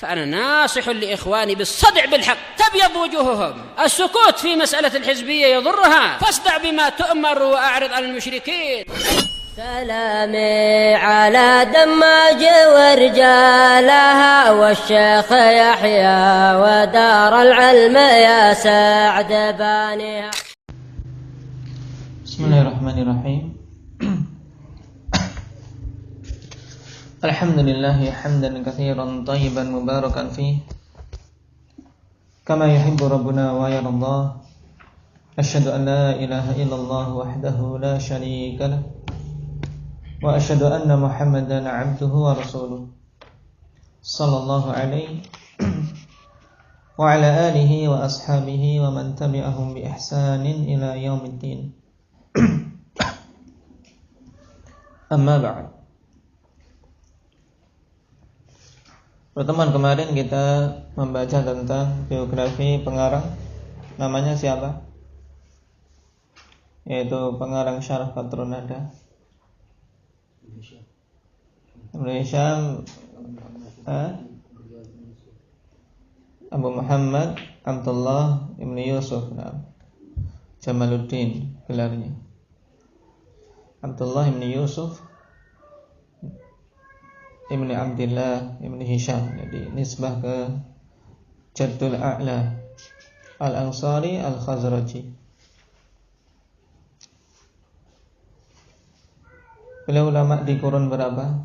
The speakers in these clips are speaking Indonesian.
فأنا ناصح لإخواني بالصدع بالحق تبيض وجوههم. السكوت في مسألة الحزبية يضرها، فاصدع بما تؤمر وأعرض عن المشركين. سلامي على دماج ورجالها والشيخ يحيى ودار العلم يا سعد بانيها. Bismillahirrahmanirrahim. Alhamdulillahi hamdan katsiran thayyiban mubarakan fih kama yuhibbu rabbuna wa yarda. Asyhadu an la ilaha illallah wahdahu la syarika lah wa asyhadu anna Muhammadan 'abduhu wa rasuluh sallallahu alaihi wa ala alihi wa ashabihi wa man tabi'ahum bi ihsanin ila yaumiddin. Amma ba'd. Pertemuan kemarin kita membaca tentang biografi pengarang. Namanya siapa? Yaitu pengarang Syarah Qatrun Nada, Ibnu Hisham Abu Muhammad Abdullah Ibnu Yusuf Jamaluddin gelarnya. Abdullah Ibnu Yusuf Ibnu Abdillah Ibnu Hisham. Jadi nisbah ke Jaddul A'la Al-Ansari Al-Khazraji. Beliau ulama di kurun berapa?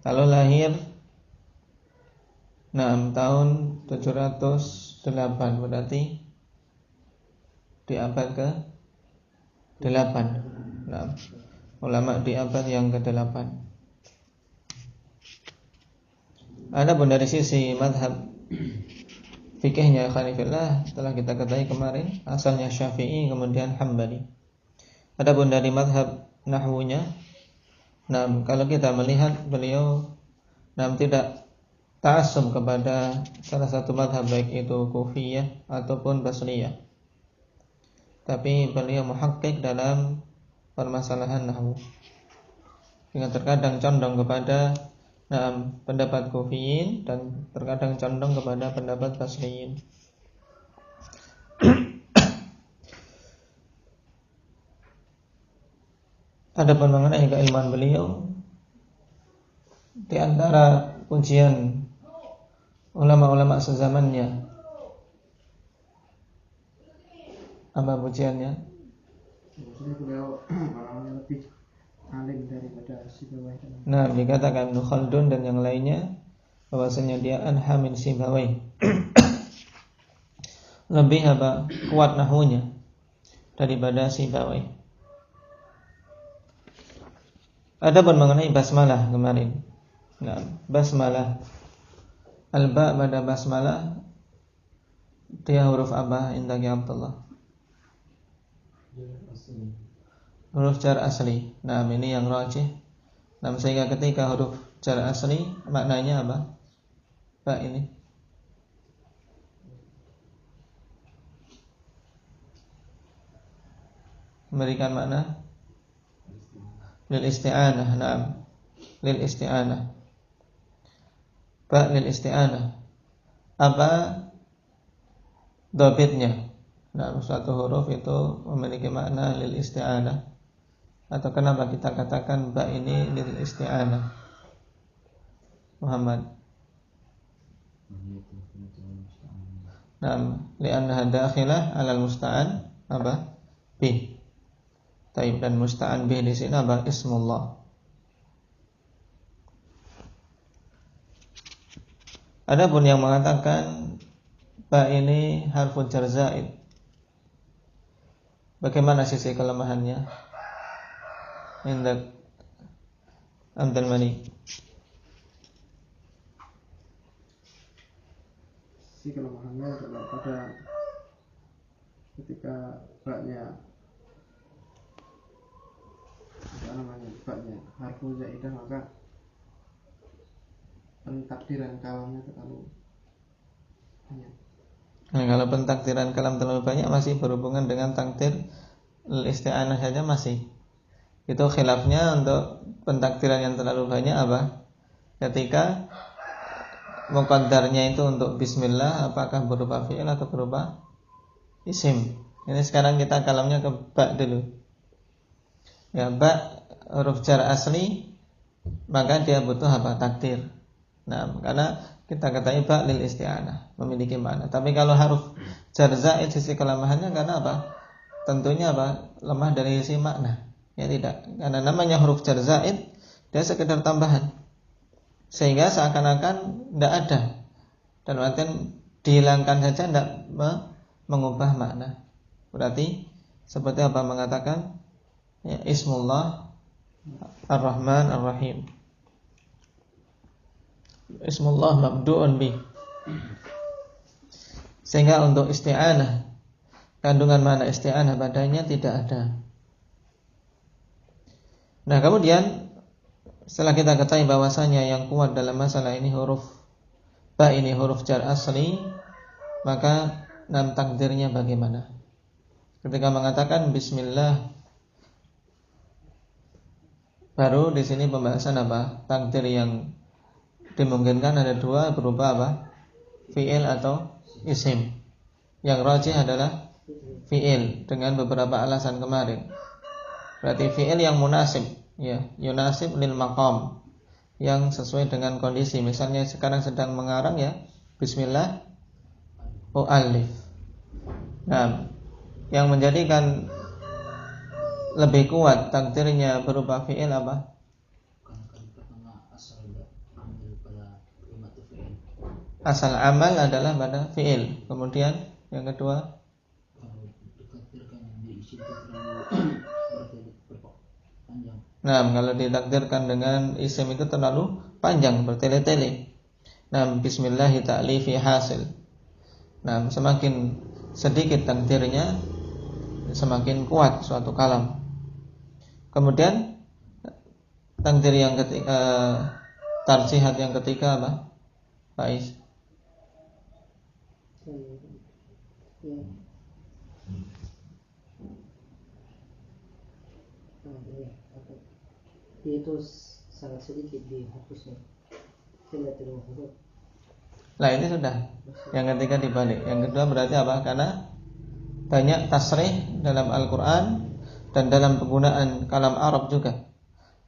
Kalau lahir tahun 708, berarti di abad ke-8. Ulama di abad yang ke-8. Adapun dari sisi madhab fikihnya Hanifillah telah kita ketahui kemarin, asalnya Syafi'i kemudian Hambali. Adapun dari madhab nahwunya, kalau kita melihat beliau tidak ta'assub kepada salah satu madhab, baik itu Kufiyah ataupun Basriyah, tapi beliau muhakkik dalam permasalahan nahwu, dengan terkadang condong kepada pendapat Kufiyin dan terkadang condong kepada pendapat Basriyin. Adapun mengenai keilmuan beliau, di antara pujian ulama-ulama sezamannya, apa pujiannya? Beliau orangnya lebih alim daripada Sibawayh. Dikatakan Ibnu Khaldun dan yang lainnya bahwasanya dia anha min Sibawayh. Lebih kuat nahwunya daripada Sibawayh. Adapun mengenai basmalah kemarin. Basmalah, al-ba pada basmalah dia huruf apa indaki Abdullah? Huruf jar asli. Ini yang rajih. Sehingga ketika huruf jar asli maknanya apa? Ba ini memberikan makna lil isti'anah. Lil isti'anah. Ba lil isti'anah. Apa dhabitnya? Satu huruf itu memiliki makna lil isti'anah. Atau kenapa kita katakan ba ini lil isti'anah? Muhammad. Li'annaha dakhilah 'alal musta'an apa? Bih. Taib, dan musta'an bih di sini apa? Ismullah. Adapun yang mengatakan ba ini harfun jar zaid, bagaimana sisi kelemahannya? Indak Abdul Malik. Si kelemahannya adalah pada ketika baknya harfu zaidah, maka pentakdiran kalamnya terlalu banyak. Kalau pentakdiran kalam terlalu banyak masih berhubungan dengan takdir isti'anah saja masih. Itu khilafnya untuk pentakdiran yang terlalu banyak apa? Ketika muqaddarnya itu untuk bismillah, apakah berupa fi'il atau berupa isim. Ini sekarang kita kalamnya ke ba dulu. Ya, ba huruf jar asli, maka dia butuh apa? Takdir. Nah, karena kita katakan ba lil isti'anah, memiliki makna. Tapi kalau huruf jar zaid sisi kelemahannya karena apa? Tentunya apa? Lemah dari sisi makna. Ya tidak. Karena namanya huruf jar zaid, dia sekedar tambahan. Sehingga seakan-akan tidak ada. Dan artian dihilangkan saja tidak mengubah makna. Berarti seperti apa mengatakan ya, Ismullah Ar-Rahman Ar-Rahim. Ismullah mabdu'un bih. Sehingga untuk isti'anah, kandungan makna isti'anah padanya tidak ada. Nah, kemudian setelah kita ketahui bahwasanya yang kuat dalam masalah ini huruf ba ini huruf jar asli, maka takdirnya bagaimana? Ketika mengatakan bismillah, baru di sini pembahasan apa? Takdir yang dimungkinkan ada dua, berupa apa? Fi'il atau isim. Yang rajih adalah fi'il dengan beberapa alasan kemarin. Berarti fi'il yang munasib, ya, yunasib lil maqam, yang sesuai dengan kondisi. Misalnya sekarang sedang mengarang ya, bismillah u'allif. Nah, yang menjadikan lebih kuat takdirnya berupa fi'il apa? Asal amal adalah pada fi'il. Kemudian yang kedua, nah, kalau ditakdirkan dengan isim itu terlalu panjang, bertele-tele. Nah, bismillahi ta'lifi hasil. Nah, semakin sedikit takdirnya, semakin kuat suatu kalam. Kemudian takdir yang ketiga, tarjihat yang ketiga apa? Faiz. Itu sangat sedikit dihapusnya. Nah, ini sudah. Yang ketiga dibalik. Yang kedua berarti apa? Karena banyak tasrih dalam Al-Quran dan dalam penggunaan kalam Arab juga.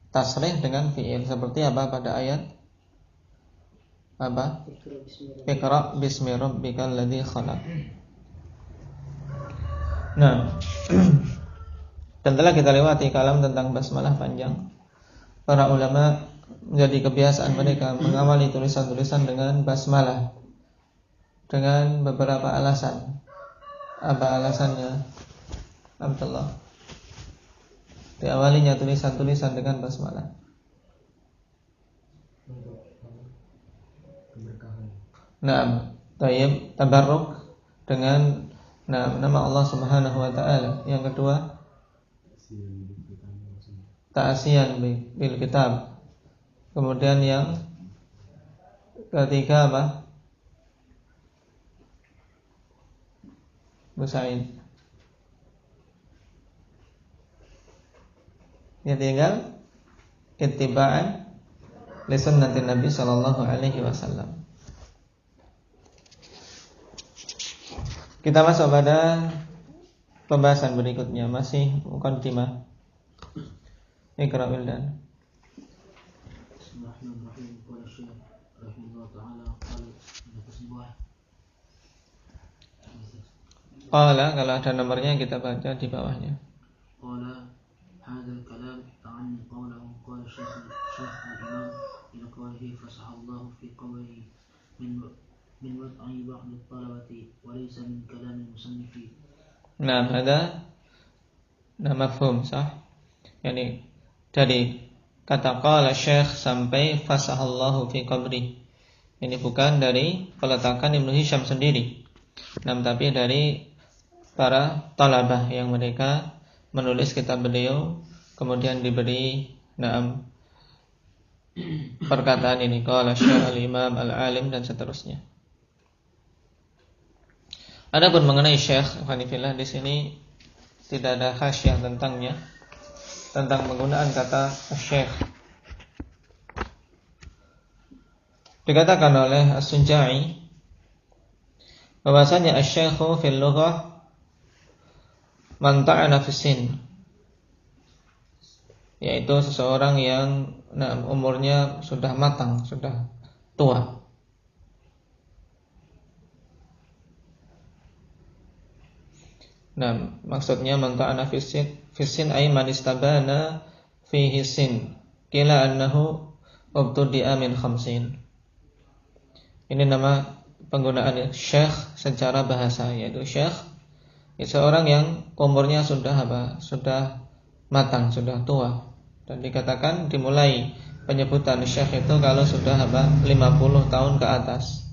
Tasrih dengan fi'il. Seperti apa pada ayat? Apa? Iqra bismi rabbikal ladzi khalaq. Nah, dan telah kita lewati kalam tentang basmalah panjang. Para ulama menjadi kebiasaan mereka mengawali tulisan-tulisan dengan basmalah dengan beberapa alasan. Apa alasannya? Abdullah. Diawalinya tulisan-tulisan dengan basmalah. Naam, tayyib, tabarruk dengan nama Allah Subhanahu wa taala. Yang kedua, ta'asiyan bil kitab. Kemudian yang ketiga apa? Bu Sa'id. Ya, tinggal ittiba'an li sunnatin Nabi sallallahu alaihi wasallam. Kita masuk pada pembahasan berikutnya, masih muqaddimah. Iqra Wildan. Bismillahirrahmanirrahim. Qala Syekh rahimahullah taala Qala, kalau ada nomornya kita baca di bawahnya. Qala hadzal kalam ta'anni qawlahu qala Syekh al-Imam ila qawlihi fasahallahu fi qawlihi min wad'i ba'd at-talabati wa laysa min kalam al-musannifi. Nah, ada mafhum sah. Yani dari kata qala Syekh sampai fasahallahu fi qabri. Ini bukan dari peletakan Ibnu Hisham sendiri. Tapi dari para talabah yang mereka menulis kitab beliau, kemudian diberi perkataan ini qala Syekh al-Imam al-Alim dan seterusnya. Adapun mengenai Syekh Hanifillah di sini tidak ada khasyah tentangnya, tentang penggunaan kata syekh. Dikatakan oleh As-Sunja'i bahwasanya asy-syaikhu fil lughah man ta'ana fi sin, yaitu seseorang yang umurnya sudah matang, sudah tua. Nah, maksudnya man ta'ana fi sin ay man istabana fihi sin kila annahu ubtudi'a min khamsin. Ini nama penggunaan syekh secara bahasa, yaitu syekh seorang yang umurnya sudah sudah matang, sudah tua. Dan dikatakan dimulai penyebutan syekh itu kalau sudah 50 tahun ke atas.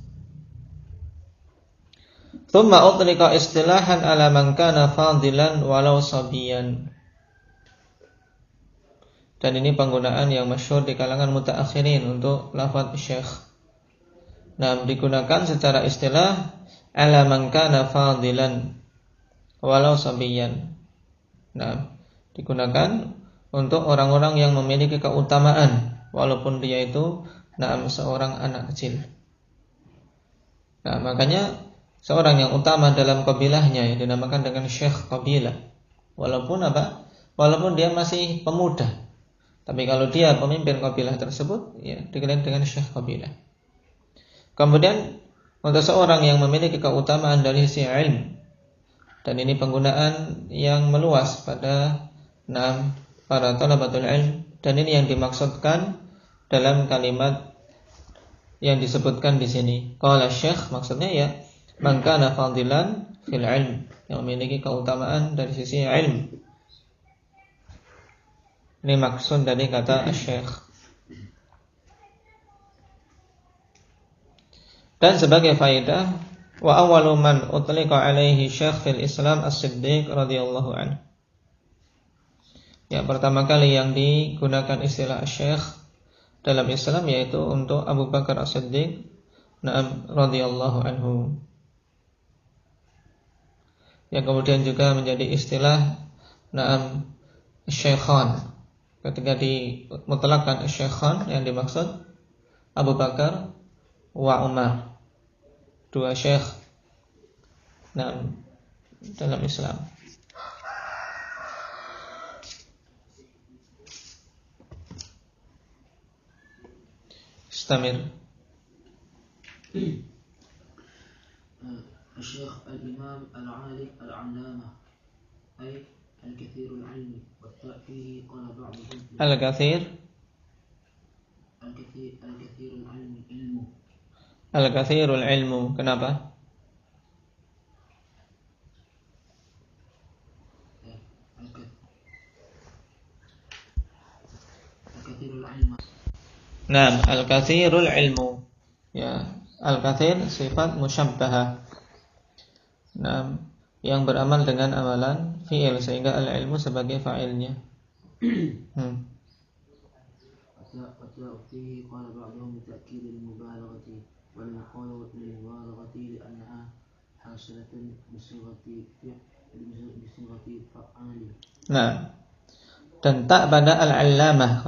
Tsumma utliqa istilahan ala man kana fadilan walau sabiyan. Dan ini penggunaan yang masyhur di kalangan mutaakhirin untuk lafaz syekh. Nah, digunakan secara istilah ala man kana fadilan walau sabiyan. Nah, digunakan untuk orang-orang yang memiliki keutamaan walaupun dia itu seorang anak kecil. Nah, makanya seorang yang utama dalam kabilahnya yang dinamakan dengan syekh kabilah. Walaupun dia masih pemuda. Tapi kalau dia pemimpin kabilah tersebut, ya dikenal dengan syekh kabilah. Kemudian untuk seorang yang memiliki keutamaan dari sisi ilmu, dan ini penggunaan yang meluas pada para thalabatul ilm, dan ini yang dimaksudkan dalam kalimat yang disebutkan di sini. Qala syekh, maksudnya ya man kana fadilan fil ilm, yang memiliki keutamaan dari sisi ilmu. Ini maksud dari kata syekh. Dan sebagai faedah, wa awwalu man utliqa alaihi syekh fil Islam as-Siddiq radhiyallahu anhu. Yang pertama kali yang digunakan istilah syekh dalam Islam yaitu untuk Abu Bakar as-Siddiq radhiyallahu anhu. Yang kemudian juga menjadi istilah syekhan. Ketika dimutlakkan syekhan, yang dimaksud Abu Bakar wa Umar, dua syekh dalam Islam. Istamir. الشيخ الإمام العالم العلامة أي الكثير العلم والتاء فيه قال بعضهم الكثير العلم. Al-kathirul ilmu. Kenapa? Al-kathirul ilmu. Naam, al-kathirul ilmu. Ya, al-kathir sifat musyabbahah. Naam, yang beramal dengan amalan fi'il sehingga al-ilmu sebagai fa'ilnya. فيه قال بعضهم بتأكيد المبالغة والقول للمبالغة لأنها حاصلة بصيغة فعال. Nah, dan tak pada al-allamah.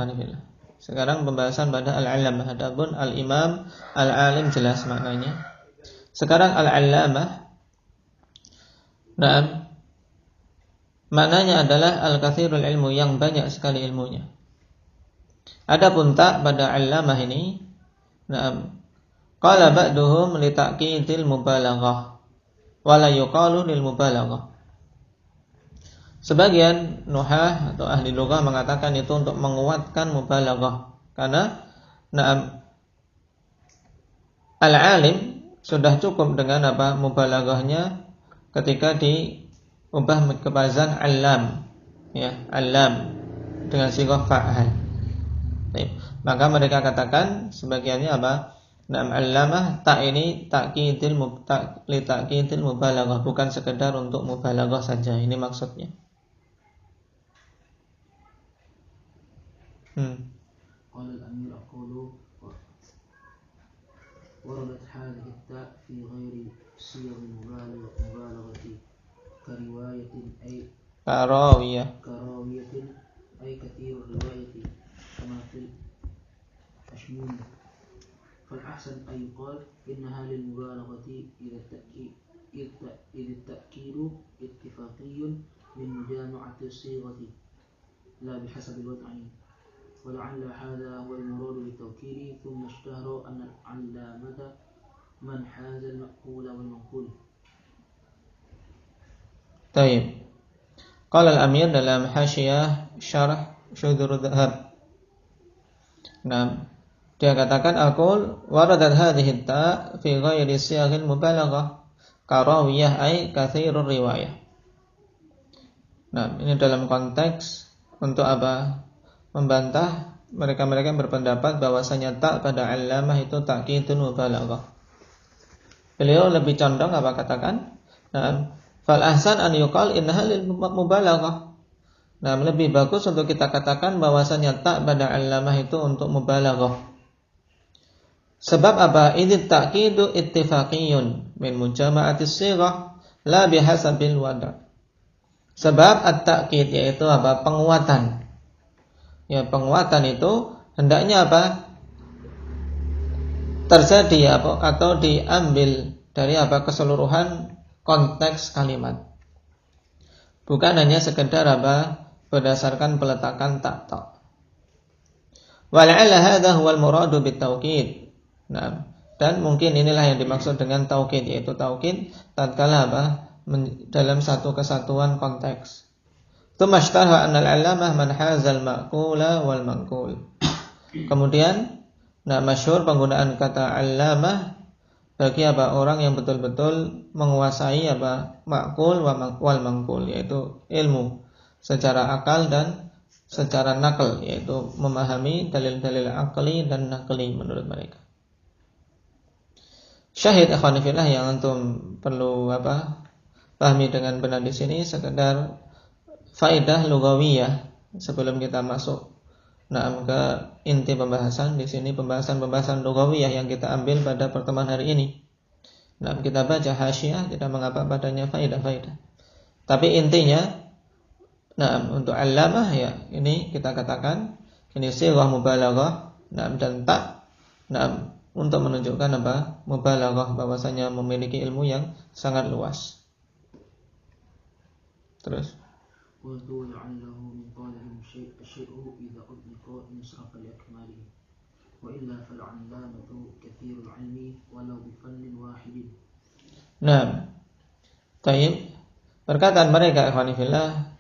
Sekarang pembahasan pada al-allamah. Adapun al-imam, al-alim jelas maknanya. Sekarang al-allamah. Nah, maknanya adalah al-kathirul ilmu, yang banyak sekali ilmunya. Adapun tak pada allamah ini, qala ba'duhum li ta'kidil mubalaghah wa la yuqalu lil mubalaghah. Sebagian nuhah atau ahli lughah mengatakan itu untuk menguatkan mubalaghah, karena al-alim sudah cukup dengan mubalaghahnya ketika diubah ke wazan allam, ya, allam dengan sighah fa'al. Maka mereka katakan sebagiannya allamah tak ini ta'kidil mubalaghah, bukan sekedar untuk mubalaghah saja. Ini maksudnya. قال الأمير أقول وردت هذه التاء في غير صيغ المبالغة كرواية كراوية أي كثير الرواية كما في الأشمون. فالأحسن أن يقال إنها للمبالغة إذ التأكيد اتفاقي من مجامعة الصيغة لا بحسب الوضع، ولعل هذا هو المراد بالتوكيد. ثم اشتهر أن العلامة من حاز المأكول والمنقول. Taib. Qala al-Amir dalam Hasyiyah Syarh Syudhur Dhahab. Nah, dia katakan aqul waradat hadhihi ta fi ghairi siyaghil mubalaghah karawiyah ay katsirur riwayah. Nah, ini dalam konteks untuk apa? Membantah mereka-mereka yang berpendapat bahwasanya tak pada allamah itu takkidun mubalaghah. Beliau lebih condong apa katakan? Nah, fal ahsan an yuqal innaha lil mubalaghah. Nah, lebih bagus untuk kita katakan bahwasanya tak pada allamah itu untuk mubalaghah. Sebab apa? Idz ta'kidu ittifaqiyun min mujama'atis sighah la bihasabil wada'. Sebab at-ta'kid yaitu apa? Penguatan. Ya, penguatan itu hendaknya apa? Terjadi apa? Atau diambil dari apa? Keseluruhan konteks kalimat. Bukan hanya sekedar apa? Berdasarkan peletakan tak. Wala'alla hadha huwal muradu bitawkid. Nah, dan mungkin inilah yang dimaksud dengan taukid, yaitu taukid tatkala apa? Dalam satu kesatuan konteks. Tsumashtaha annal 'allamah man hazal ma'kula wal manqul. Kemudian, nah masyhur penggunaan kata 'allamah bagi apa? Orang yang betul-betul menguasai apa? Ma'kul wal manqul, yaitu ilmu secara akal dan secara nakal, yaitu memahami dalil-dalil akli dan nakli menurut mereka. Syahid ikhwan fillah yang antum perlu apa? Pahami dengan benar di sini sekedar faedah lugawiyah sebelum kita masuk ke inti pembahasan. Di sini pembahasan lugawiyah yang kita ambil pada pertemuan hari ini. Nah, kita baca hasyiyah tidak mengapa padanya faedah-faedah. Tapi intinya untuk allamah ya ini kita katakan ini sighah mubalaghah dan tak untuk menunjukkan apa? Mubalaghah bahwasanya memiliki ilmu yang sangat luas. Terus qultu la'allahu min qalihim syai'u idza udliqa insrafa liakmalihi wa illa fal'allamatu katsirul 'ilmi walau bi fannin wahidin. Nah, tayyib. Perkataan mereka ikhwani fillah,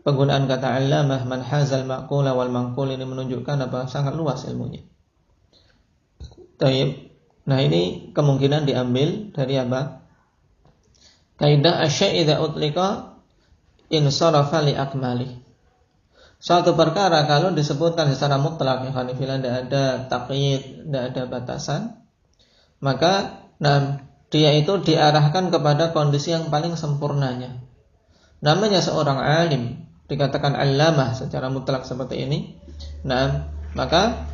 penggunaan kata 'allamah man hazal ma'qula wal manqul ini menunjukkan apa? Sangat luas ilmunya. Tayyib. Nah, ini kemungkinan diambil dari apa? Kaidah asy-syai' idza utliqa insarafa li akmali. Suatu perkara kalau disebutkan secara mutlak, ikhwan fillah, tidak ada taqyid, tidak ada batasan, maka dia itu diarahkan kepada kondisi yang paling sempurnanya. Namanya seorang alim dikatakan allamah secara mutlak seperti ini. Maka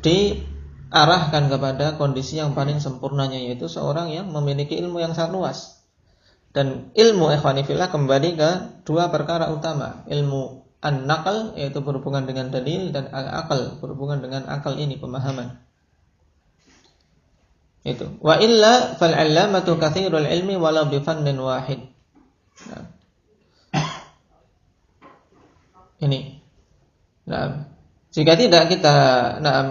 diarahkan kepada kondisi yang paling sempurnanya, yaitu seorang yang memiliki ilmu yang sangat luas. Dan ilmu ikhwani fillah kembali ke dua perkara utama, ilmu an-naql yaitu berhubungan dengan dalil, dan al-aql berhubungan dengan akal ini, pemahaman. Itu. Wa illa fal 'allamatu katsirul ilmi walau bi fannin wahid. Ini. Jika tidak kita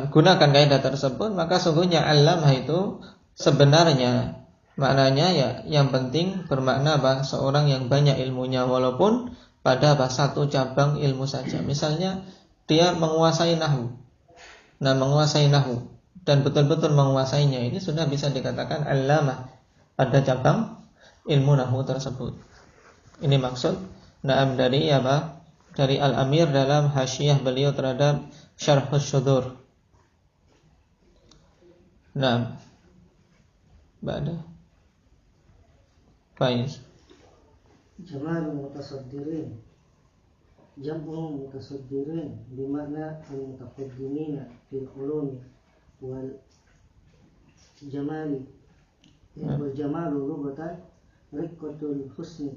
gunakan kaidah tersebut, maka sungguhnya allamah itu sebenarnya maknanya ya yang penting bermakna seorang yang banyak ilmunya walaupun pada satu cabang ilmu saja. Misalnya dia menguasai nahwu. Menguasai nahwu dan betul-betul menguasainya, ini sudah bisa dikatakan allamah pada cabang ilmu nahwu tersebut. Ini maksud dari dari Al-Amir dalam hasyiyah beliau terhadap Syarh Syudhur. Ba'da Faiz. Jamalul mutasaddirin, jam'u mutasaddirin bimakna al-mutaqaddimina fil ulumi wal jamali. Wal jamalu lughatan riqqatul husni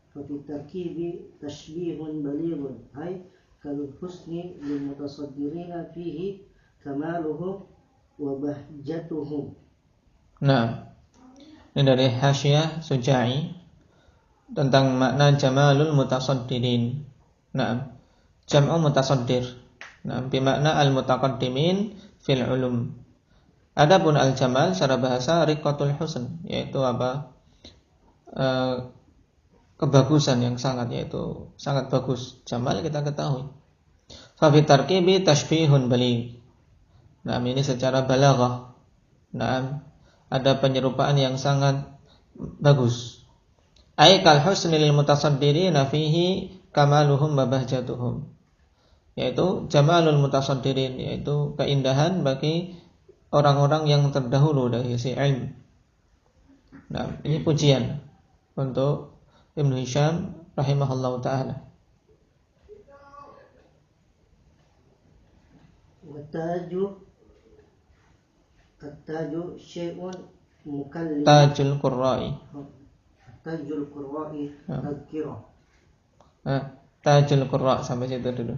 ففي التركيب تشبيه بليغ أي كالحسن للمتصدرين فيه كمالهم وبهجتهم. Nah, ini dari Hasyiah Suja'i tentang makna jamalul mutasaddirin. Nah, jam'u mutasaddir. Nah, bimakna al-mutaqaddimin fil ulum. Adapun al-jamal secara bahasa riqatul husn, yaitu apa? Kebagusan yang sangat, yaitu sangat bagus. Jamal kita ketahui. Fa fi tarkibi tashbihun baligh. Nah, ini secara balaghah. Nah, ada penyerupaan yang sangat bagus. Ai kal husni lil mutasaddirina fihi kamaluhum wa bahjatuhum. Yaitu jamalul mutasaddirin, yaitu keindahan bagi orang-orang yang terdahulu dari sisi ilmu. Nah, ini pujian untuk Ibnu Hisham rahimahullahu taala. At-taju syai'un mukallil. Tajul Qurra'i. Tajul Qurra'i tadhkirah. Tajul Qurra' sampai situ dulu.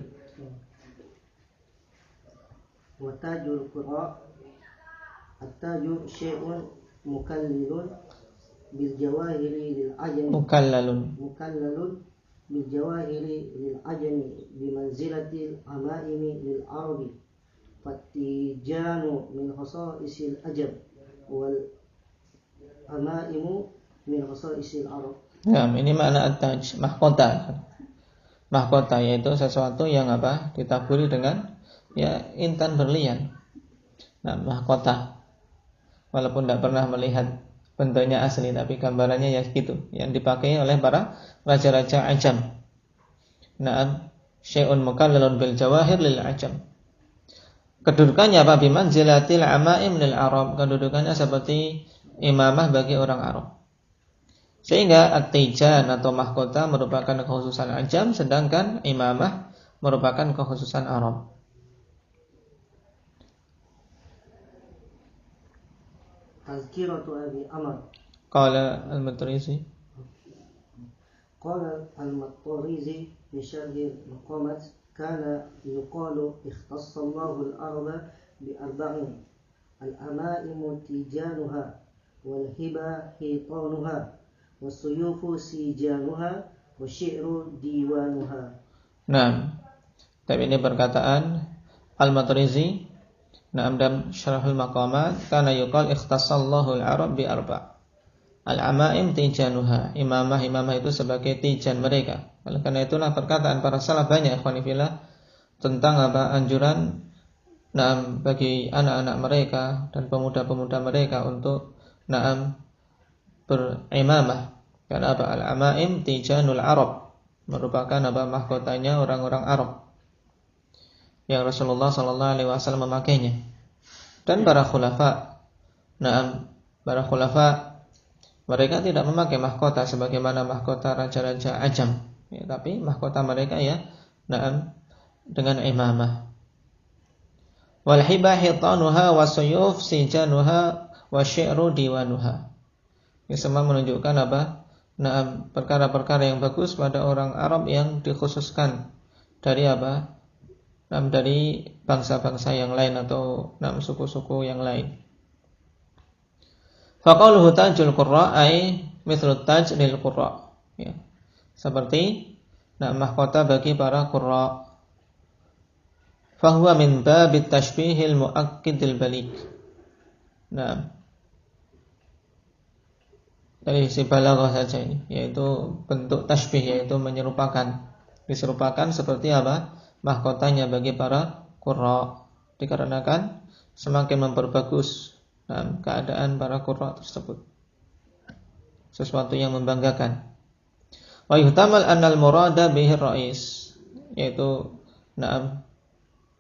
Wa tajul Qurra' at-taju syai'un mukallilun bil jawahiri lil ajami. Mukallalun bil jawahiri lil ajami bi manzilatil amaimi lil arabi. Fattijanu min khasa'isil ajab wal amaimu min khasa'isil arab. Ya, ini makna at-taj, mahkota. Mahkota yaitu sesuatu yang apa? Ditaburi dengan ya intan berlian. Nah, mahkota. Walaupun tidak pernah melihat bentuknya asli, tapi gambarannya ya gitu, yang dipakai oleh para raja-raja Ajam. Nah, syai'un mukallalun bil jawahir lil Ajam. Kedudukannya apa? Bimanzilatil amaim lil Arab. Kedudukannya seperti imamah bagi orang Arab. Sehingga at-tijan atau mahkota merupakan kekhususan Ajam, sedangkan imamah merupakan kekhususan Arab. Tazkiratu Abi Amr. Qala al-Matrizi. Qala al-Matrizi fi syarh al-Maqamat kana yuqalu ikhtassa Allahu al-arda bi arba'in al-amaimu tijanuha wal hiba hitanuha was-suyufu sijanuha wasyi'ru diwanuha. Nah, tapi ini perkataan Al-Matrizi. Nah, dalam Syarahul Maqamat kana yuqal ikhtassallahu al-arab bi arba'. Al-amaim tijanuha. Imamah itu sebagai tijan mereka. Oleh karena itulah perkataan para salaf banyak ikhwani fillah tentang apa anjuran bagi anak-anak mereka dan pemuda-pemuda mereka untuk berimamah. Karena apa? Al-amaim tijanul Arab, merupakan apa? Mahkotanya orang-orang Arab yang Rasulullah sallallahu alaihi wasallam memakainya. Dan para khulafa, para khulafa mereka tidak memakai mahkota sebagaimana mahkota raja-raja Ajam, ya, tapi mahkota mereka ya dengan imamah. Wal hibah hitanuha wasuyuf sijanuha wasyi'ru diwanuha. Ini semua menunjukkan apa? Perkara-perkara yang bagus pada orang Arab yang dikhususkan dari apa? Dari bangsa-bangsa yang lain atau suku-suku yang lain. Faqaluhu tajul qurra ay mithlu taj lil qurra. Ya. Seperti mahkota bagi para qurra. Fahuwa min babit tashbihil muakkidil balik. Nah, dari sisi balaghah saja ini, yaitu bentuk tashbih, yaitu menyerupakan, diserupakan seperti apa? Mahkotanya bagi para qurra, dikarenakan semakin memperbagus keadaan para qurra tersebut, sesuatu yang membanggakan. Wa yuhtamal annal murada bihi rais, yaitu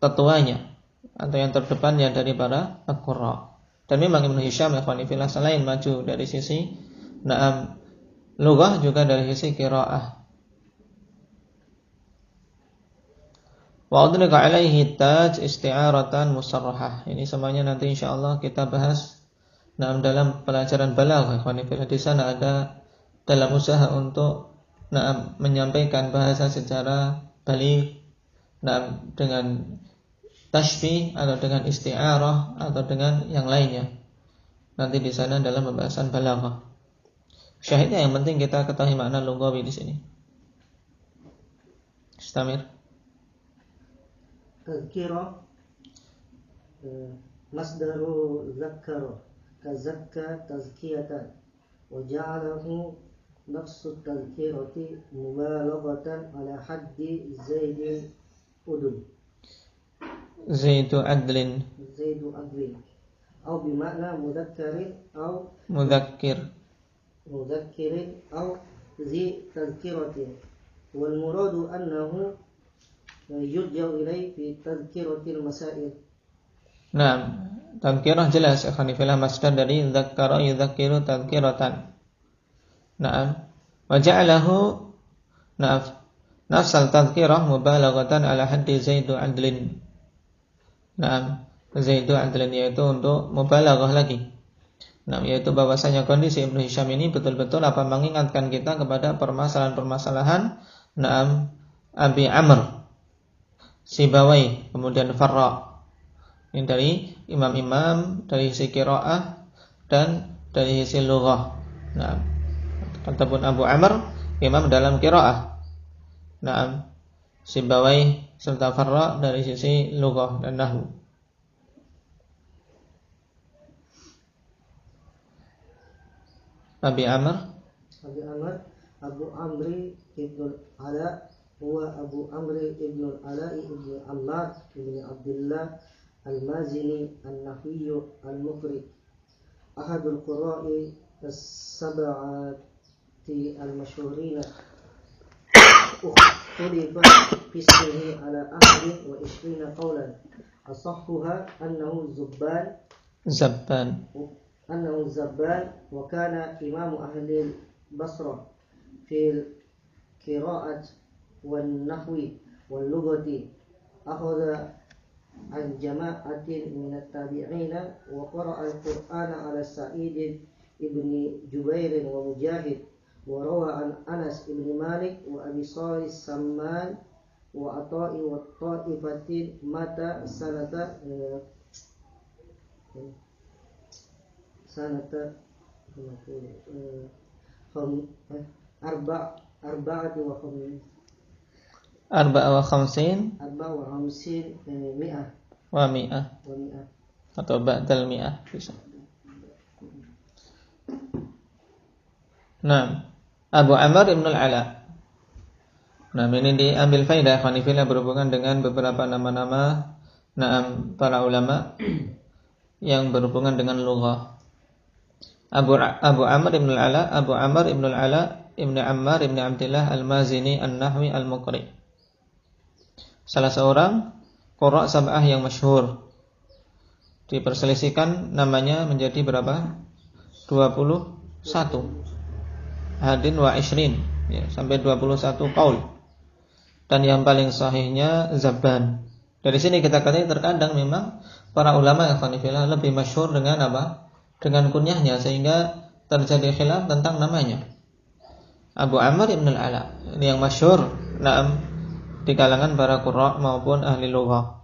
ketuanya atau yang terdepannya dari para qurra. Dan memang Ibnu Hisham ikhwani fillah selain maju dari sisi lughah juga dari sisi qiraah. Wa udrika alaihi taj isti'aratan musarrahah. Ini semuanya nanti insyaallah kita bahas dalam pelajaran balaghah. Di sana ada dalam usaha untuk menyampaikan bahasa secara baligh, dengan tashbih atau dengan isti'arah atau dengan yang lainnya. Nanti di sana dalam pembahasan balaghah. Syahidnya yang penting kita ketahui makna lughawi di sini. Istamir. Tazkirah masdaru zakkara kazakka tazkiyatan wa ja'alahu nafsu tazkirati mubalaghatan ala haddi zaidin udul Zaidu adlin atau bimakna mudakkirin atau mudakkirin atau zi tazkiratin wal muradu annahu yurja'u ilaihi fi tazkiratil masail. Nah, tazkirah jelas akan difilah masdar dari dzakkara yudzakiru tazkiratan. Naam, wa ja'alahu nafsal tazkirah mubalaghatan ala haddi zaidu adlin. Naam, zaidu adlin yaitu untuk mubalaghah lagi. Naam, yaitu bahwasanya kondisi Ibnu Hisham ini betul-betul mengingatkan kita kepada permasalahan-permasalahan Abi Amr, Sibawai, kemudian Farra. Ini dari imam-imam dari sisi qiraah dan dari sisi lughah. Nah, ataupun Abu Amr imam dalam qiraah. Nah, Sibawai serta Farra dari sisi lughah dan nahwu. Abi Amr Abu Amri ibn Ala huwa Abu Amri ibn Ala ibn Ammar ibn Abdullah Al-Mazini An-Nahwiyyu Al-Muqri ahadul qura'i as-sab'ati al-mashhurina ukhtulifa fismihi ala ahli wa 20 qawlan asahhuha annahu Zabban wa kana imamu ahli Basrah fil qira'at wan nahwi wal lughati akhadha an jama'atin min at-tabi'ina wa qara'a al-Qur'ana 'ala Sa'id ibn Jubair wa Mujahid wa rawa an Anas ibn Malik wa Abi Salih Samman wa Ata'i wa Ta'ifatin mata sanata Arba'a wa khamsin mi'ah atau ba'dal mi'ah bisa. Nah, Abu Amr ibn al-Ala. Nah, ini diambil faidah khanifillah berhubungan dengan beberapa nama-nama para ulama yang berhubungan dengan lughah. Abu Amr ibn al-Ala, Abu Amr ibn al-Ala ibn Ammar ibn Abdullah al-Mazini an-Nahwi al-Muqri. Salah seorang qura' sab'ah yang masyhur. Diperselisihkan namanya menjadi berapa? 21. Hadin wa 20 ya, sampai 21 qaul. Dan yang paling sahihnya Zabban. Dari sini kita katakan terkadang memang para ulama ikhwanifillah lebih masyhur dengan apa? Dengan kunyahnya sehingga terjadi khilaf tentang namanya. Abu Amr ibn al-Ala ini yang masyhur di kalangan para qurra maupun ahli lughah.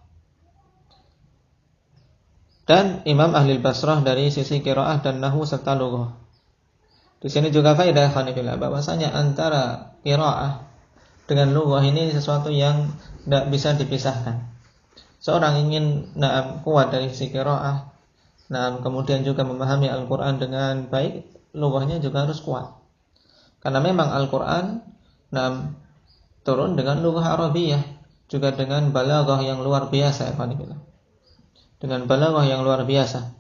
Dan Imam Ahli Basrah dari sisi qiraah dan nahwu serta lughah. Di sini juga faedah khanifillah bahwasanya antara qiraah dengan lughah ini sesuatu yang tidak bisa dipisahkan. Seorang ingin kuat dari sisi qiraah, kemudian juga memahami Al-Qur'an dengan baik, lughahnya juga harus kuat. Karena memang Al-Qur'an turun dengan lughah Arabiyah, juga dengan balaghah yang luar biasa, dengan balaghah yang luar biasa.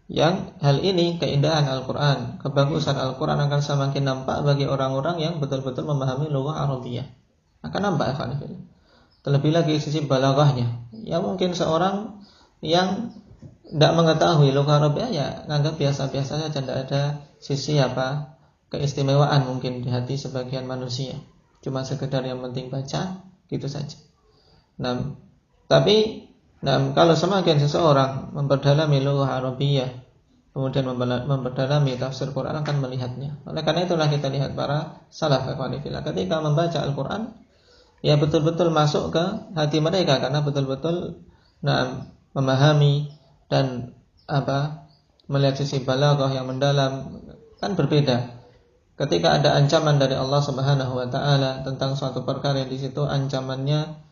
Yang hal ini keindahan Al-Qur'an, kebagusan Al-Qur'an akan semakin nampak bagi orang-orang yang betul-betul memahami lughah Arabiyah. Akan nampak, terlebih lagi sisi balaghahnya. Ya mungkin seorang yang tidak mengetahui lughah Arabiyah ya nganggap biasa-biasa saja, tidak ada sisi keistimewaan mungkin di hati sebagian manusia. Cuma sekedar yang penting baca, gitu saja. Tapi kalau semakin seseorang memperdalami lughah Arabiyah, kemudian memperdalami tafsir Quran akan melihatnya. Oleh karena itulah kita lihat para salaf ketika membaca Al-Quran, ya betul-betul masuk ke hati mereka karena betul-betul memahami dan melihat sisi balaghah yang mendalam. Kan berbeda ketika ada ancaman dari Allah Subhanahu wa taala tentang suatu perkara yang di situ ancamannya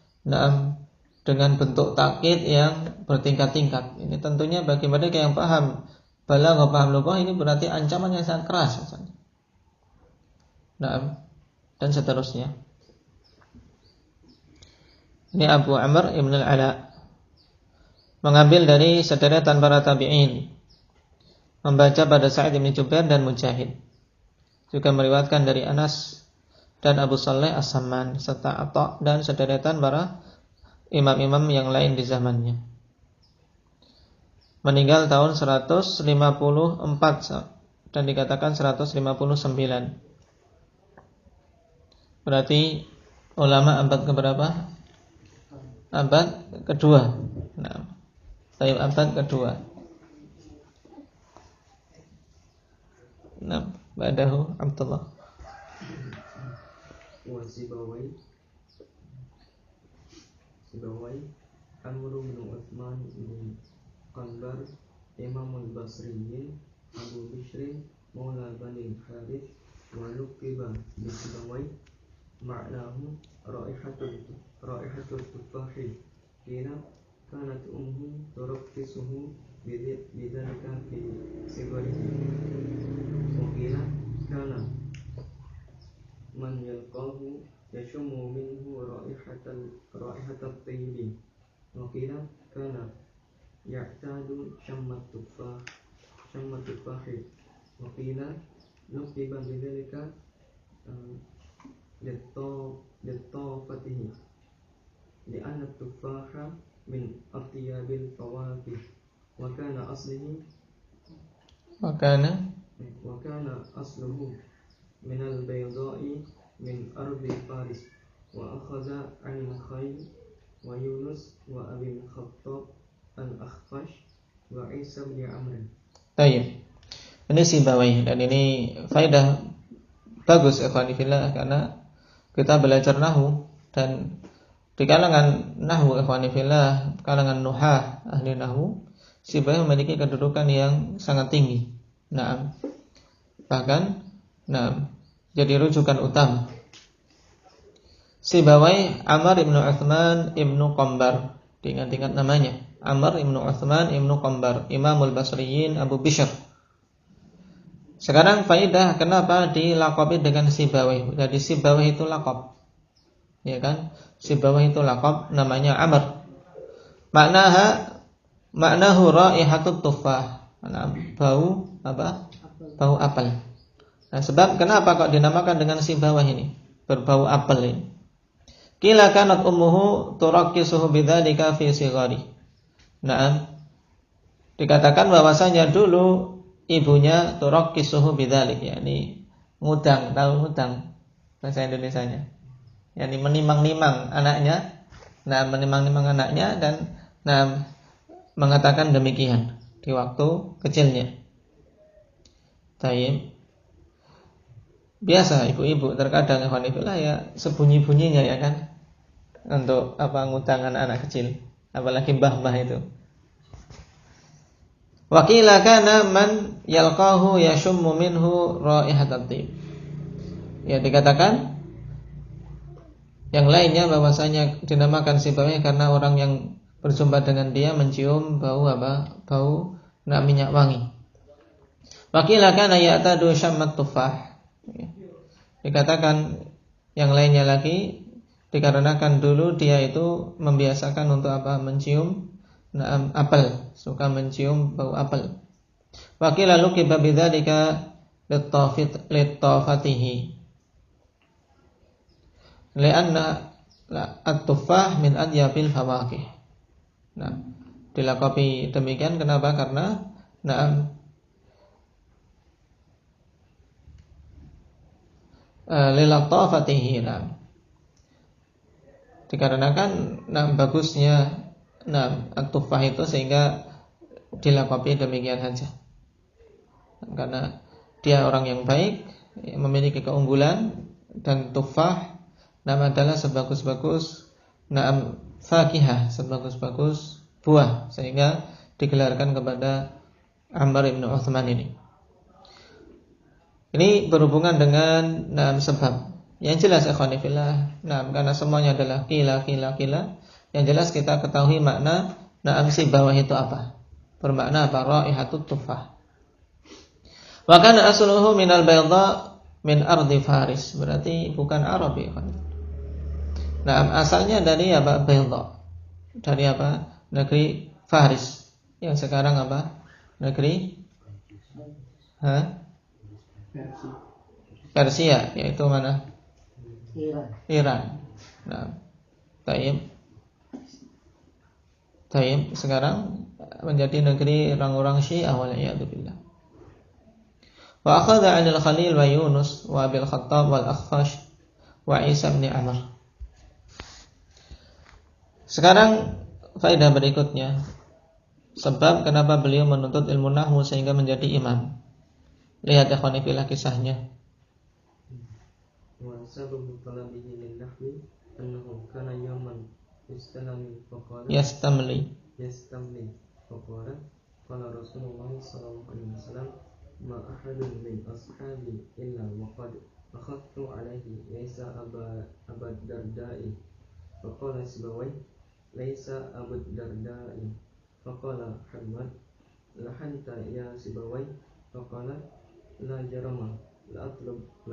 dengan bentuk takkid yang bertingkat-tingkat. Ini tentunya bagi mereka yang paham balaghah, paham lughah, ini berarti ancamannya sangat keras misalnya. Dan seterusnya. Ini Abu Amr Ibn al-Ala mengambil dari sederetan para tabi'in, membaca pada Sa'id bin Jubair dan Mujahid. Juga meriwayatkan dari Anas dan Abu Saleh As-Samman serta Atha dan sederetan para imam-imam yang lain di zamannya. Meninggal tahun 154 dan dikatakan 159. Berarti ulama abad keberapa? Abad kedua. Abad kedua. Ba'dahu Abdullah wa Sibawai Amr bin Uthman bin Qambar Imam al-Basriyin Abu Bishr Maula Bani Harith wa luqiba bi Sibawai ma'nahu raihatul tufahi kina kanat turaqqisuhu bidzalika fi sigarihi wa kina kana man yalqahu yashmu minhu raihatat tayyibin wa kina kana ya'tadu shammat tufahi wa kina nuqiba bidzalika littafatihi li'anna tufaha min atyabil fawakih wa kana asluhu min al-bayda'i min ardi Faris wa akhadha 'anil khayl wa Yunus wa Abi Khattab al-Akhfash wa Isa bin Amr. Baik. Ini Sibawai dan ini faedah bagus ikhwani fillah karena kita belajar nahwu dan di kalangan nahwu ikhwani fillah, kalangan nuhah, ahli nahwu, Sibawai memiliki kedudukan yang sangat tinggi. Bahkan jadi rujukan utama. Sibawai Amr ibn Uthman ibn Qambar, diingat-ingat namanya. Amr ibn Uthman ibn Qambar, Imamul Basriyin Abu Bishr. Sekarang faedah kenapa dilaqabi dengan Sibawai. Jadi Sibawai itu laqab, ya kan? Sibawai itu laqab, namanya Amr. Maknahu raihatut tufah. Bau apa? Bau apel. Nah, sebab kenapa kok dinamakan dengan Sibawai ini? Berbau apel ini. Qila kanat ummuhu turaqqisuhu bidzalika fi sighari. Dikatakan bahwasanya dulu ibunya turaqqisuhu bidzalik, yakni ngudang, tahu ngudang bahasa Indonesianya. Yakni menimang-nimang anaknya. Menimang-nimang anaknya dan mengatakan demikian di waktu kecilnya. Tayyib. Biasa ibu-ibu terkadang ikhwanillah ya sebunyi-bunyinya ya kan untuk ngutang anak kecil, apalagi mbah-mbah itu. Wa qila kana man yalqahu yashummu minhu raihatat tib. Ya dikatakan yang lainnya bahwasanya dinamakan Sibawai karena orang yang berjumpa dengan dia mencium bau bau minyak wangi. Wa qila kana ya'tadu shammat tufah. Dikatakan yang lainnya lagi dikarenakan dulu dia itu membiasakan untuk mencium apel, suka mencium bau apel. Wa qila luqiba bidzalika littafatihi li'anna at-tufah min adyabil fawakih. Dilaqabi demikian kenapa? Karena lilatafatihi, dikarenakan bagusnya at-tufah itu sehingga dilaqabi demikian saja. karena dia orang yang baik, memiliki keunggulan, dan tufah adalah sebagus-bagus fakihah, sebagus-bagus buah, sehingga digelarkan kepada Ammar bin Uthman ini. Ini berhubungan dengan sebab. Yang jelas ikhwani fillah, karena semuanya adalah qila. Yang jelas kita ketahui makna si bawah itu apa. Bermakna apa? Raihatut tufah. Wa kana asluhu minal bayda min ardi Faris. Berarti bukan Arab ya. Asalnya dari apa? Bayda. Dari apa? Negeri Faris. Yang sekarang apa? Negeri Persia, yaitu mana? Iran. Taib sekarang menjadi negeri orang-orang Syiah waliyadzubillah. Wa akhadha 'anil Khalil wa Yunus wa Abil Khattab wal Akhfash wa Isa bin Amr. Sekarang faedah berikutnya, sebab kenapa beliau menuntut ilmu nahwu sehingga menjadi imam. Lihat ikhwani fillah kisahnya. Wa sababu talabihi lin nahwi annahu kana yawman yastamli faqala qala Rasulullah sallallahu alaihi wasallam ma ahadun min ashabi illa wa qad akhadtu alaihi laysa abad dardai faqala Sibawayh laysa abad dardai faqala Hammad lahanta ya Sibawayh faqala la jarama la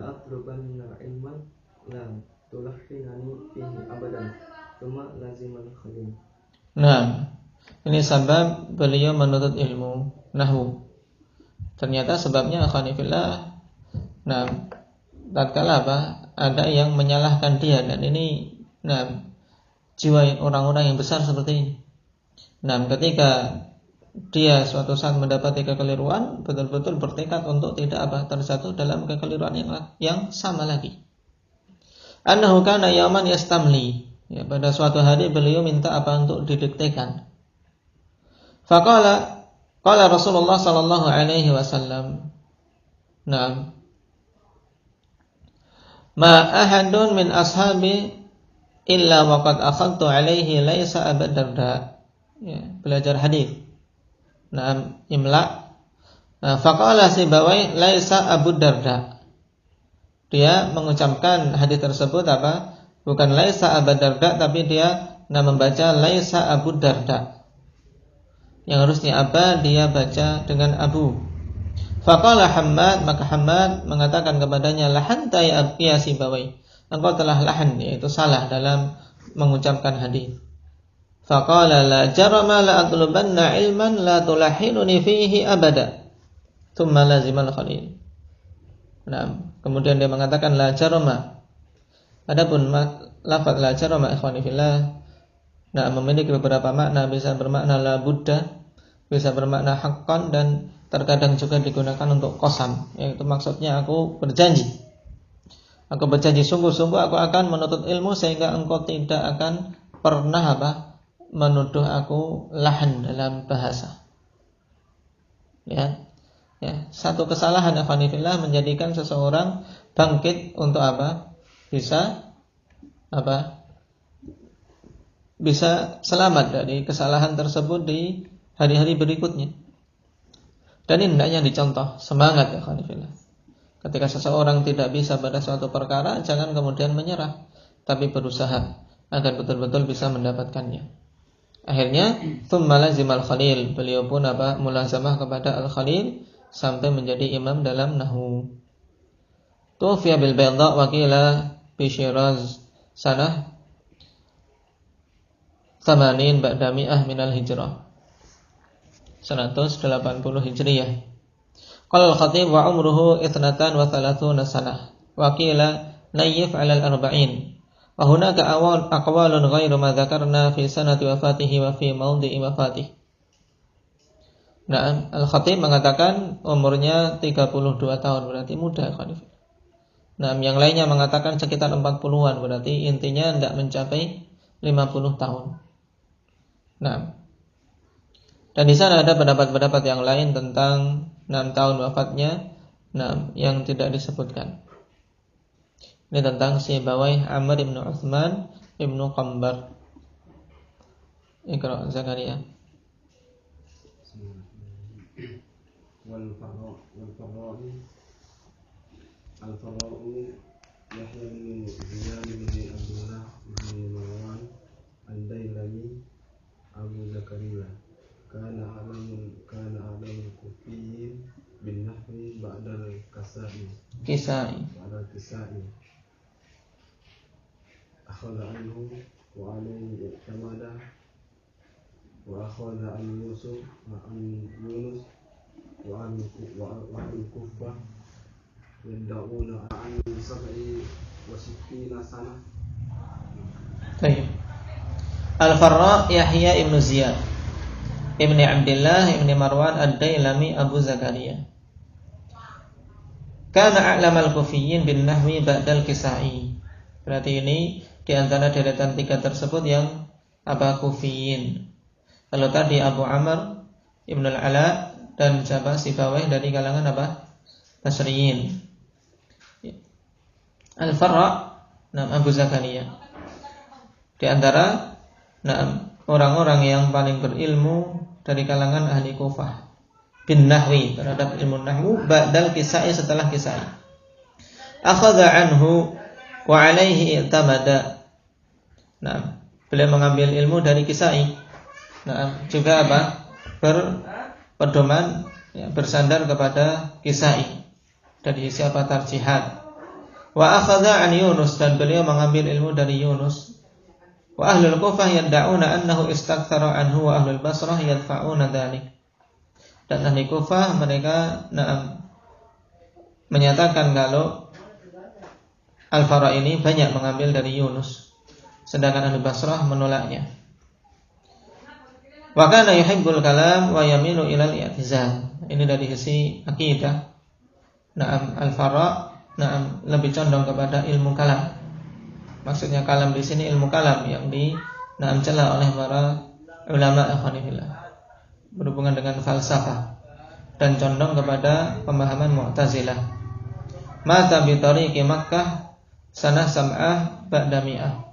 atlubanna ilman la tulahhinani fihi abadan thumma lazimal khalil. Ini sebab beliau menuntut ilmu nahwu. Ternyata sebabnya akhwani fillah, tatkala ada yang menyalahkan dia, dan ini jiwa orang-orang yang besar seperti ini. Ketika dia suatu saat mendapati kekeliruan, betul-betul bertekad untuk tidak terjatuh dalam kekeliruan yang sama lagi. Annahu kana yaman yastamli. Ya, pada suatu hari beliau minta untuk didiktekan. Faqala Rasulullah sallallahu alaihi wasallam, ma ahadun min ashabi illa waqad akhadtu alaihi laisa abad darda. Ya, belajar hadis. Imla. Faqala Sibawayh laisa Abu Darda. Dia mengucapkan hadis tersebut bukan laisa Abu Darda, tapi dia membaca laisa Abu Darda. Yang harusnya dia baca dengan Abu. Faqala Hammad, maka Hammad mengatakan kepadanya, lahanta ya Sibawayh, engkau telah lahan, yaitu salah dalam mengucapkan hadis. Faqala la jarama la atlubanna ilman la tulahinuni fihi abada thumma lazimal khalil. Kemudian dia mengatakan la jarama. Adapun lafaz la jarama ikhwani fillah memiliki beberapa makna, bisa bermakna la budda, bisa bermakna haqqan, dan terkadang juga digunakan untuk qasam, yaitu maksudnya aku berjanji. Aku berjanji sungguh-sungguh aku akan menuntut ilmu sehingga engkau tidak akan pernah menuduh aku lahan dalam bahasa. Ya. Satu kesalahan ikhwani fillah menjadikan seseorang bangkit untuk bisa selamat dari kesalahan tersebut di hari-hari berikutnya. Dan ini hendaknya dicontoh, semangat ikhwani fillah. Ketika seseorang tidak bisa pada suatu perkara, jangan kemudian menyerah, tapi berusaha agar betul-betul bisa mendapatkannya. Akhirnya thumma lazimal khalil, beliau pun mulazamah kepada al-khalil sampai menjadi imam dalam nahwu. Tufiya bil Bayda wa qila bi Syiraz sanah 80 ba'da mi'ah minal hijrah, 180 hijriyah. Qala al-khatib wa umruhu 32 sanah wa qila nayyif 'ala al-arba'in. Wa hunaka aqwalun ghairu ma dzakarna fi sanati wafatihi wa fi mawdi'i wafatihi. Al-Khatib mengatakan umurnya 32 tahun, berarti muda khalifah. Yang lainnya mengatakan sekitar 40-an, berarti intinya tidak mencapai 50 tahun. Dan di sana ada pendapat-pendapat yang lain tentang tahun wafatnya yang tidak disebutkan. Ini tentang Sibawayh Amr ibn Uthman ibn Qambar. Iqra Zakaria. Al-Farra'u Yahya bin Ziyad bin Abdullah bin Marwan Al-Dailami Abu Zakaria kana alamul Kufiyyin bin Nahwi ba'dal Kisai akhadha anhu wa alayhi i'tamada wa akhadha an Yusuf wa an Yunus wa al-Kufah yad'una an sab'i wa sittina sana. Baik. Al-Farra Yahya ibn Ziyad ibni Abdullah ibni Marwan Ad-Dailami Abu Zakaria. Kana a'lam al-Kufiyyin bin Nahwi ba'dal Kisai. Berarti ini di antara deretan tiga tersebut yang Kufiyyin. Kalau tadi Abu Amr Ibn al-Ala dan Sibawayh dari kalangan Basriyin. Al-Farra Abu Zakaria. Di antara orang-orang yang paling berilmu dari kalangan ahli Kufah bin Nahwi, terhadap ilmu nahwu ba'dal Kisai, setelah Kisai. Akhadha anhu wa alaihi i'tamada. Beliau mengambil ilmu dari Kisai. Juga berpedoman, bersandar kepada Kisai dari sisi tarjihat. Wa akhadha an Yunus, dan beliau mengambil ilmu dari Yunus. Wa ahlul Kufah yad'una annahu istakthara anhu wa ahlul Basrah yadfa'una dzalik. Dan ahli Kufah mereka menyatakan kalau Al-Farra ini banyak mengambil dari Yunus, sedangkan ahli Basrah menolaknya. Wa kana yuhibbul kalam wa yamilu ilal i'tizal. Ini dari sisi akidah. Al-Farra lebih condong kepada ilmu kalam. Maksudnya kalam di sini ilmu kalam yang dicela oleh para ulama ikhwanillah, berhubungan dengan falsafah, dan condong kepada pemahaman Mu'tazilah. Mata bi tariqi Makkah sanah sam'ah ba'da mi'ah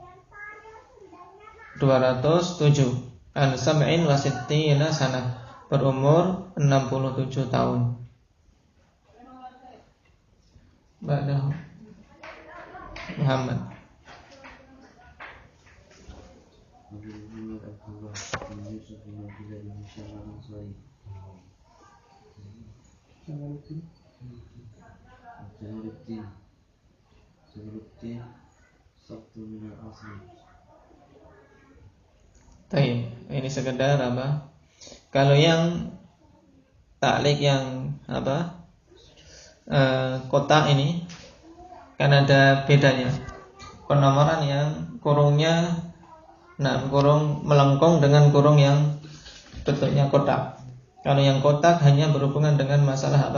207 an sam'in wa sittina sanah, berumur 67 tahun. Ba'da Muhammad. Ini sekedar kalau yang taklik yang kotak ini kan ada bedanya. Penomoran yang kurungnya kurung melengkung dengan kurung yang bentuknya kotak. Kalau yang kotak hanya berhubungan dengan masalah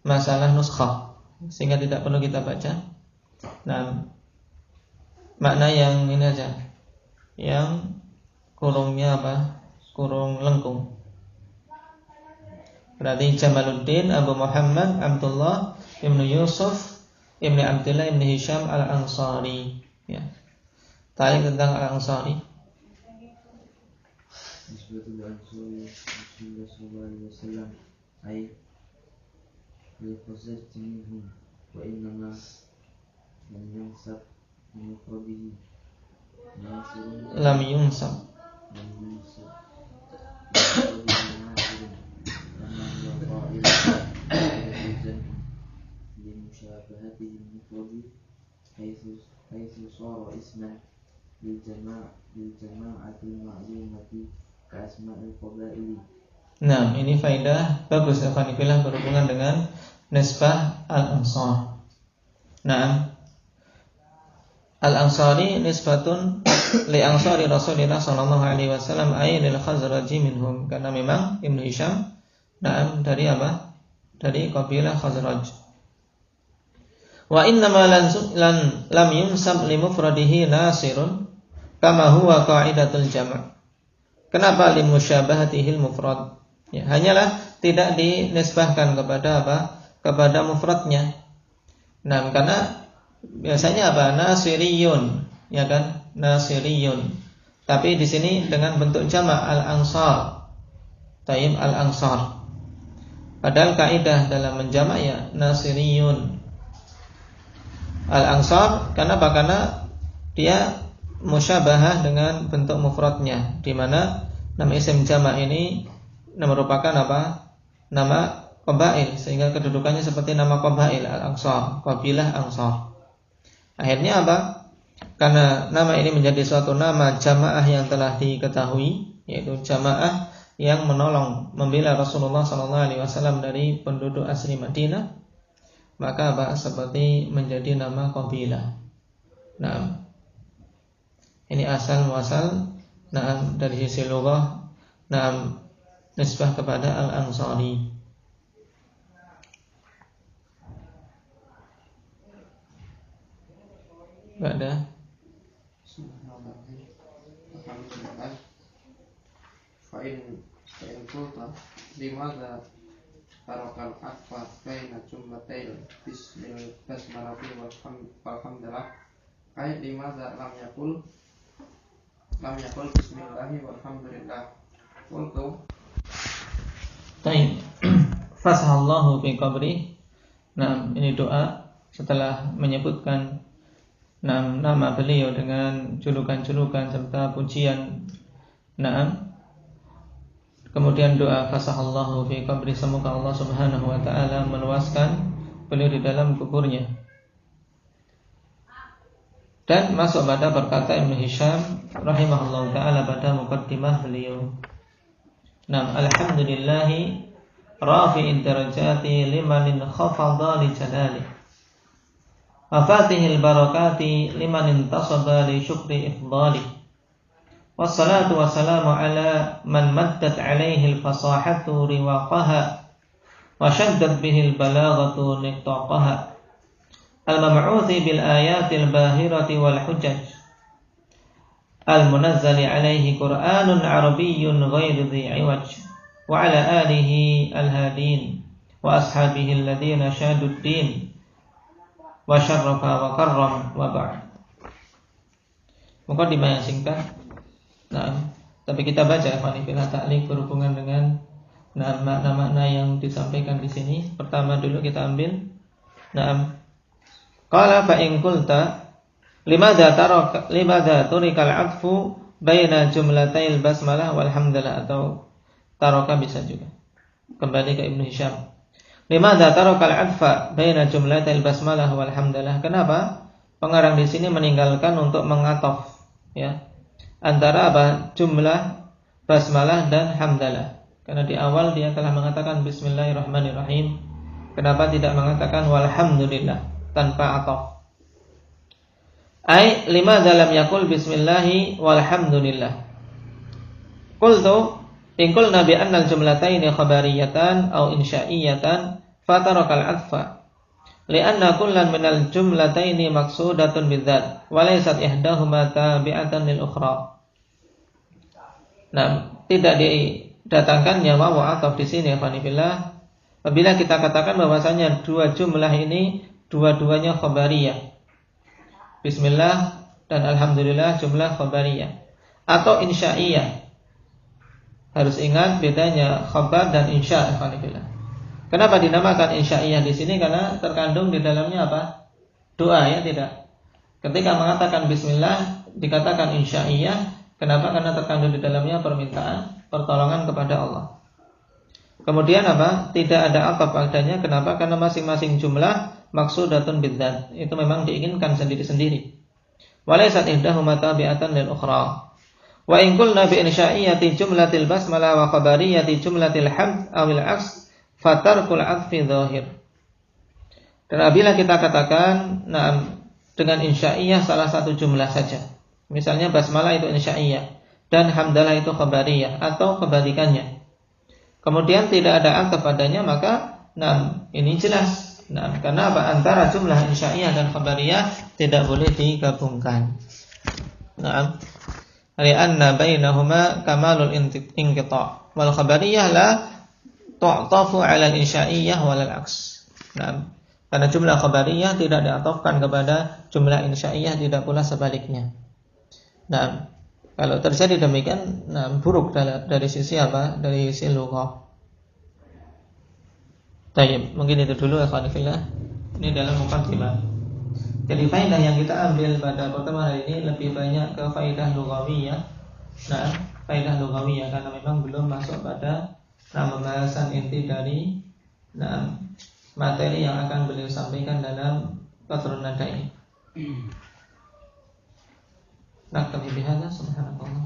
masalah nuskhah, sehingga tidak perlu kita baca. Makna yang ini aja, yang kurungnya kurung lengkung. Berarti Jamaluddin Abu Muhammad Abdullah Ibn Yusuf Ibn Abdullah Ibn Hisham Al-Ansari, ya. Tanya tentang Al-Ansari. Nisbatul Ansari Rasulullah sallallahu alaihi wasallam ay al-qasas minhum wa innama lam yunsab min qadihi lam yunsab لمشابهته المفرد حيث صار اسما للجماعة المعلومة كأسماء القبائل. Ini faedah bagus Ikhwanifillah berhubungan dengan nisbah Al-Ansar. Al-Ansari nisbatun li ansari Rasulillah sallallahu alaihi wasallam ay lil Khazraji minhum, karena memang Ibnu Hisham dari dari kabilah Khazraj. Wa innama lam yunsab li mufradihi nasirun kama huwa qa'idatul jama'. Kenapa li musyabahatihi al-mufrad? Ya, hanyalah tidak dinisbahkan kepada apa? Kepada mufradnya. Nah, karena biasanya apa? Nasiriyun, ya kan? Nasiriyun. Tapi di sini dengan bentuk jamak al-ansar. Taib al-ansar. Padahal kaidah dalam menjamak ya nasiriyun. Al-ansar kenapa? Karena dia musyabahah dengan bentuk mufradnya, di mana nama isim jamak ini merupakan apa? Nama qabail, sehingga kedudukannya seperti nama qabail al-ansar, qabilah ansar. Akhirnya apa? Karena nama ini menjadi suatu nama jamaah yang telah diketahui, yaitu jamaah yang menolong membela Rasulullah SAW dari penduduk asli Madinah, maka apa? Seperti menjadi nama qabilah. Nah, ini asal muasal dari sisi lughah, nisbah kepada al-ansari. Ba'da fa'in kulta limadha tarakal akfa baina jumlatil bismil basmalati walhamdulillah ay limadha lam yakul bismillahi walhamdulillah qultu Taib fasahallahu fi qabri. Nah, ini doa setelah menyebutkan nama beliau dengan julukan-julukan serta pujian. Nah, kemudian doa fasahallahu fi qabri, semoga Allah Subhanahu wa taala meluaskan beliau di dalam kuburnya. Dan masuk pada perkata Ibnu Hisham rahimahullahu taala pada muqaddimah beliau. Alhamdulillahi rafi'id darajati liman khafadha li jalali wa fatihil barakati liman intasaba li syukri ifdali. Wassalatu wassalamu ala man maddat alaihi al-fasahatu riwaqaha wa shaddat bihi al-balaghatu niqtaqaha al-mab'uthi bil ayatil bahirati wal hujjaj al-munazzali alaihi Qur'anun Arabiyyun ghairu dhi iwaj wa ala alihi al-hadin wa ashabihi alladhina syahadud din wa syarrafa wa karram wa ba'd. Muqaddimah yang singkat. Tapi kita baca ikhwanifillah ta'liq berhubungan dengan makna-makna yang disampaikan di sini. Pertama dulu kita ambil. Qala fa in qulta limadha turikal atfu baina jumlatail basmalah walhamdulillah, atau taraka bisa juga. Kembali ke Ibnu Hisham. Limadha tarakal atfa baina jumlatail basmalah walhamdulillah. Kenapa pengarang di sini meninggalkan untuk mengataf ya antara jumlah basmalah dan hamdalah? Karena di awal dia telah mengatakan bismillahirrahmanirrahim. Kenapa tidak mengatakan walhamdulillah tanpa ataf? Ai limadha lam yaqul bismillahi walhamdulillah. Qultu in qulna bi anna al-jumlataini khabariyatan aw insya'iyatan fatarakal atfa li'anna kullan minal jumlataini maqsudatun bidzat wa laysat ihdahuma tabi'atan lil ukhra. Tidak didatangkannya wawu ataf di sini fanifillah apabila kita katakan bahwasanya dua jumlah ini dua-duanya khabariyah. Bismillah dan alhamdulillah jumlah khabariyah atau insya'iyah. Harus ingat bedanya khabar dan insya'. Kenapa dinamakan insya'iyah di sini? Karena terkandung di dalamnya apa? Doa ya, tidak. Ketika mengatakan bismillah dikatakan insya'iyah. Kenapa? Karena terkandung di dalamnya permintaan pertolongan kepada Allah. Kemudian apa? Tidak ada ataf padanya. Kenapa? Karena masing-masing jumlah maksudatun bidzat. Itu memang diinginkan sendiri-sendiri. Walaysat ihdahuma tabi'atan lil ukhra. Wa in qulna bi insya'iyati jumlatil basmalah wa khabariyati jumlatil hamd awil aks fatarkul atfi dhahir. Dan apabila kita katakan dengan insya'iyah salah satu jumlah saja, misalnya basmalah itu insya'iyah dan hamdalah itu khabariyah atau kebalikannya, kemudian tidak ada ataf padanya, maka ini jelas. Karena apa? Antara jumlah insya'iyah dan khabariyah tidak boleh digabungkan. Li'anna bainahuma kamalul inqita' wal khabariyah la tu'tafu 'ala al-insya'iyah wal aks. Nah, karena jumlah khabariyah tidak diatofkan kepada jumlah insya'iyah, tidak pula sebaliknya. Nah, kalau terjadi demikian, buruk dari sisi apa? Dari sisi lughah. Baik, mungkin itu dulu ya khonifillah. Ini dalam muqaddimah. Jadi faedah yang kita ambil pada pertemuan hari ini lebih banyak ke faedah lughawiyah. Nah, faedah lughawiyah karena memang belum masuk pada pembahasan inti dari materi yang akan beliau sampaikan dalam Qatrun Nada ini. Naktabi bihadza, subhanallah.